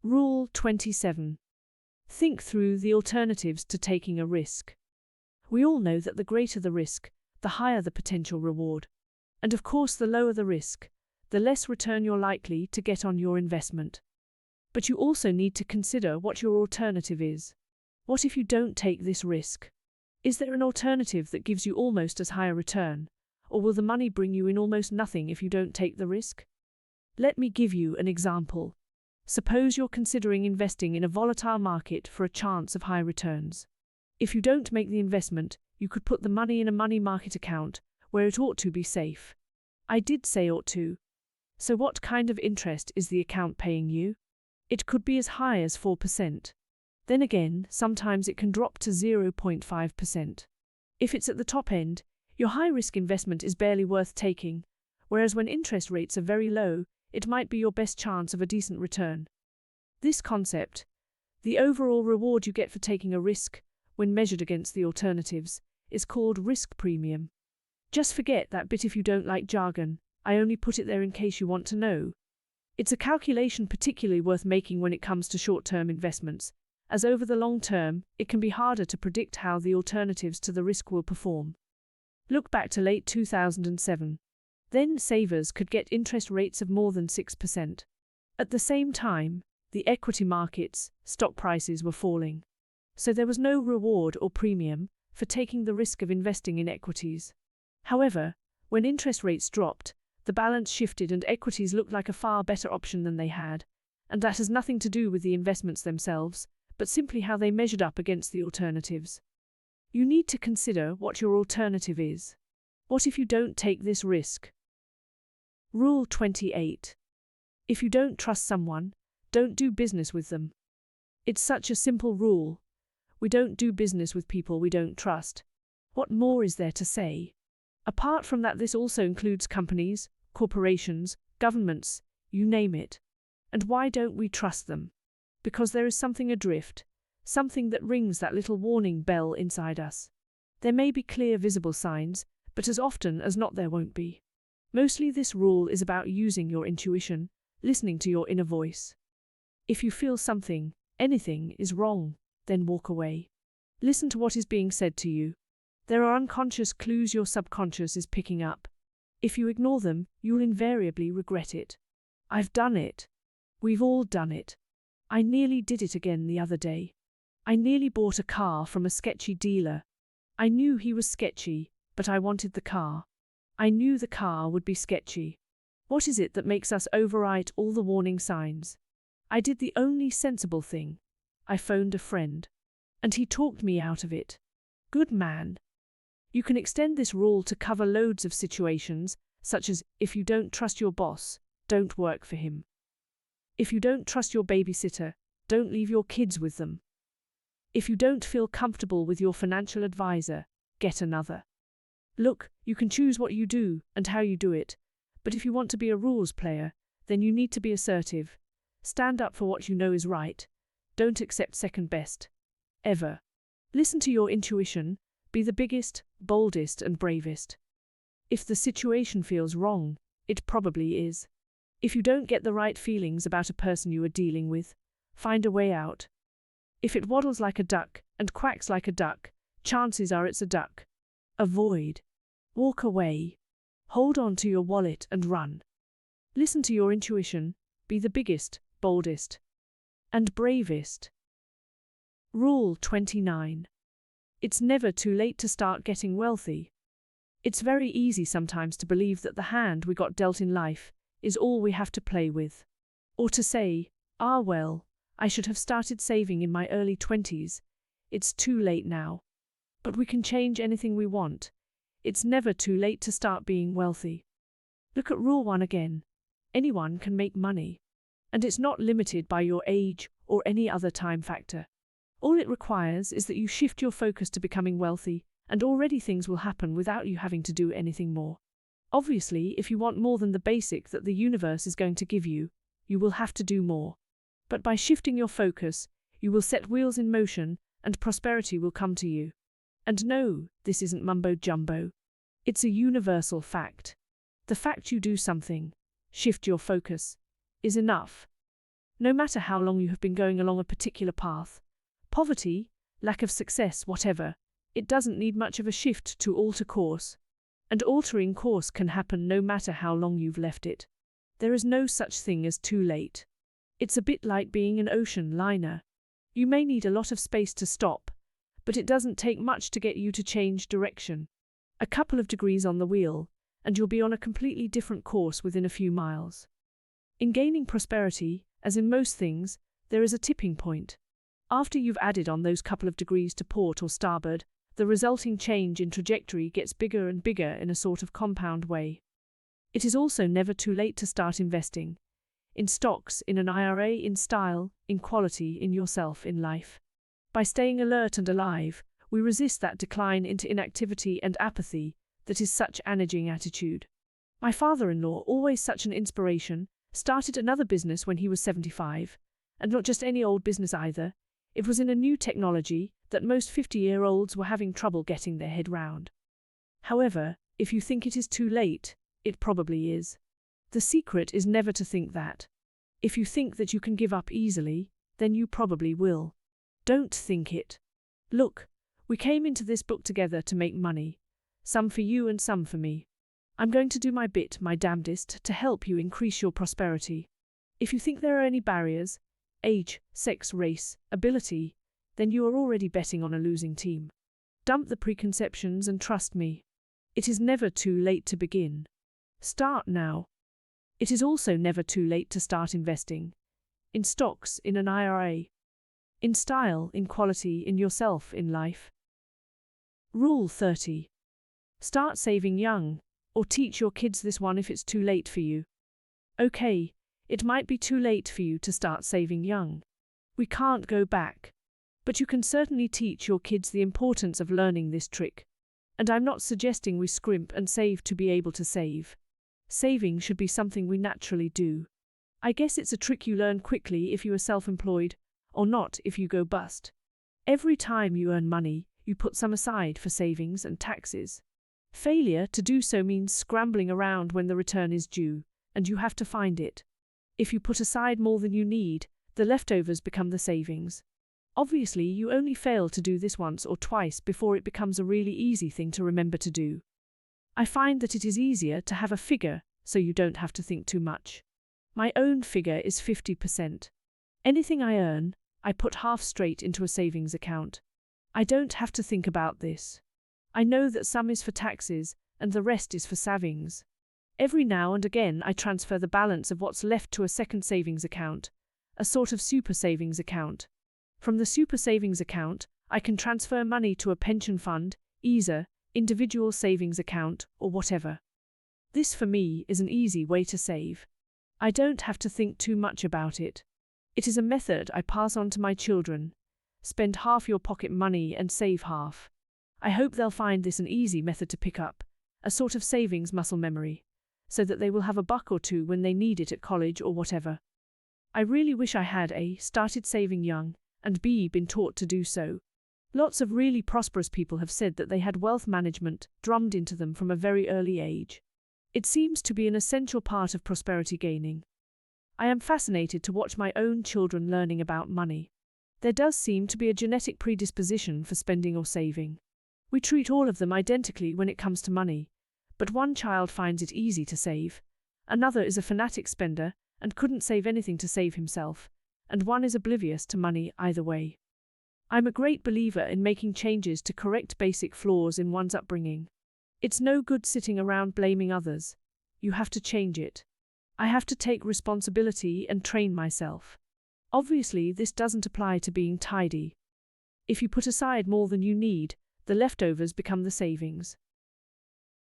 Rule 27. Think through the alternatives to taking a risk. We all know that the greater the risk, the higher the potential reward. And of course, the lower the risk, the less return you're likely to get on your investment. But you also need to consider what your alternative is. What if you don't take this risk? Is there an alternative that gives you almost as high a return, or will the money bring you in almost nothing if you don't take the risk? Let me give you an example. Suppose you're considering investing in a volatile market for a chance of high returns. If you don't make the investment, you could put the money in a money market account, where it ought to be safe. I did say ought to. So what kind of interest is the account paying you? It could be as high as 4%. Then again, sometimes it can drop to 0.5%. If it's at the top end, your high-risk investment is barely worth taking, whereas when interest rates are very low, it might be your best chance of a decent return. This concept, the overall reward you get for taking a risk, when measured against the alternatives, is called risk premium. Just forget that bit if you don't like jargon. I only put it there in case you want to know. It's a calculation particularly worth making when it comes to short-term investments, as over the long term, it can be harder to predict how the alternatives to the risk will perform. Look back to late 2007. Then savers could get interest rates of more than 6%. At the same time, the equity markets, stock prices were falling. So there was no reward or premium for taking the risk of investing in equities. However, when interest rates dropped, the balance shifted and equities looked like a far better option than they had, and that has nothing to do with the investments themselves, but simply how they measured up against the alternatives. You need to consider what your alternative is. What if you don't take this risk? Rule 28. If you don't trust someone, don't do business with them. It's such a simple rule. We don't do business with people we don't trust. What more is there to say? Apart from that, this also includes companies, corporations, governments, you name it. And why don't we trust them? Because there is something adrift, something that rings that little warning bell inside us. There may be clear visible signs, but as often as not there won't be. Mostly this rule is about using your intuition, listening to your inner voice. If you feel something, anything, is wrong, then walk away. Listen to what is being said to you. There are unconscious clues your subconscious is picking up. If you ignore them, you'll invariably regret it. I've done it. We've all done it. I nearly did it again the other day. I nearly bought a car from a sketchy dealer. I knew he was sketchy, but I wanted the car. I knew the car would be sketchy. What is it that makes us overwrite all the warning signs? I did the only sensible thing. I phoned a friend. And he talked me out of it. Good man. You can extend this rule to cover loads of situations, such as, if you don't trust your boss, don't work for him. If you don't trust your babysitter, don't leave your kids with them. If you don't feel comfortable with your financial advisor, get another. Look, you can choose what you do and how you do it, but if you want to be a rules player, then you need to be assertive. Stand up for what you know is right. Don't accept second best. Ever. Listen to your intuition. Be the biggest, boldest, and bravest. If the situation feels wrong, it probably is. If you don't get the right feelings about a person you are dealing with, find a way out. If it waddles like a duck and quacks like a duck, chances are it's a duck. Avoid. Walk away. Hold on to your wallet and run. Listen to your intuition. Be the biggest, boldest, and bravest. Rule 29. It's never too late to start getting wealthy. It's very easy sometimes to believe that the hand we got dealt in life is all we have to play with. Or to say, well, I should have started saving in my early 20s. It's too late now. But we can change anything we want. It's never too late to start being wealthy. Look at Rule 1 again. Anyone can make money. And it's not limited by your age or any other time factor. All it requires is that you shift your focus to becoming wealthy, and already things will happen without you having to do anything more. Obviously, if you want more than the basic that the universe is going to give you, you will have to do more. But by shifting your focus, you will set wheels in motion, and prosperity will come to you. And no, this isn't mumbo-jumbo. It's a universal fact. The fact you do something, shift your focus, is enough. No matter how long you have been going along a particular path, poverty, lack of success, whatever, it doesn't need much of a shift to alter course. And altering course can happen no matter how long you've left it. There is no such thing as too late. It's a bit like being an ocean liner. You may need a lot of space to stop, but it doesn't take much to get you to change direction. A couple of degrees on the wheel, and you'll be on a completely different course within a few miles. In gaining prosperity, as in most things, there is a tipping point. After you've added on those couple of degrees to port or starboard, the resulting change in trajectory gets bigger and bigger in a sort of compound way. It is also never too late to start investing. In stocks, in an IRA, in style, in quality, in yourself, in life. By staying alert and alive, we resist that decline into inactivity and apathy that is such an aging attitude. My father-in-law, always such an inspiration, started another business when he was 75, and not just any old business either. It was in a new technology that most 50-year-olds were having trouble getting their head round. However, if you think it is too late, it probably is. The secret is never to think that. If you think that you can give up easily, then you probably will. Don't think it. Look, we came into this book together to make money. Some for you and some for me. I'm going to do my bit, my damnedest, to help you increase your prosperity. If you think there are any barriers, age, sex, race, ability, then you are already betting on a losing team. Dump the preconceptions and trust me. It is never too late to begin. Start now. It is also never too late to start investing. In stocks, in an IRA. In style, in quality, in yourself, in life. Rule 30. Start saving young, or teach your kids this one if it's too late for you. Okay, it might be too late for you to start saving young. We can't go back. But you can certainly teach your kids the importance of learning this trick. And I'm not suggesting we scrimp and save to be able to save. Saving should be something we naturally do. I guess it's a trick you learn quickly if you are self-employed, or not if you go bust. Every time you earn money, you put some aside for savings and taxes. Failure to do so means scrambling around when the return is due, and you have to find it. If you put aside more than you need, the leftovers become the savings. Obviously, you only fail to do this once or twice before it becomes a really easy thing to remember to do. I find that it is easier to have a figure, so you don't have to think too much. My own figure is 50%. Anything I earn, I put half straight into a savings account. I don't have to think about this. I know that some is for taxes, and the rest is for savings. Every now and again I transfer the balance of what's left to a second savings account, a sort of super savings account. From the super savings account, I can transfer money to a pension fund, ISA, individual savings account, or whatever. This for me is an easy way to save. I don't have to think too much about it. It is a method I pass on to my children. Spend half your pocket money and save half. I hope they'll find this an easy method to pick up, a sort of savings muscle memory, so that they will have a buck or two when they need it at college or whatever. I really wish I had A, started saving young, and B, been taught to do so. Lots of really prosperous people have said that they had wealth management drummed into them from a very early age. It seems to be an essential part of prosperity gaining. I am fascinated to watch my own children learning about money. There does seem to be a genetic predisposition for spending or saving. We treat all of them identically when it comes to money, but one child finds it easy to save, another is a fanatic spender and couldn't save anything to save himself, and one is oblivious to money either way. I'm a great believer in making changes to correct basic flaws in one's upbringing. It's no good sitting around blaming others. You have to change it. I have to take responsibility and train myself. Obviously, this doesn't apply to being tidy. If you put aside more than you need, the leftovers become the savings.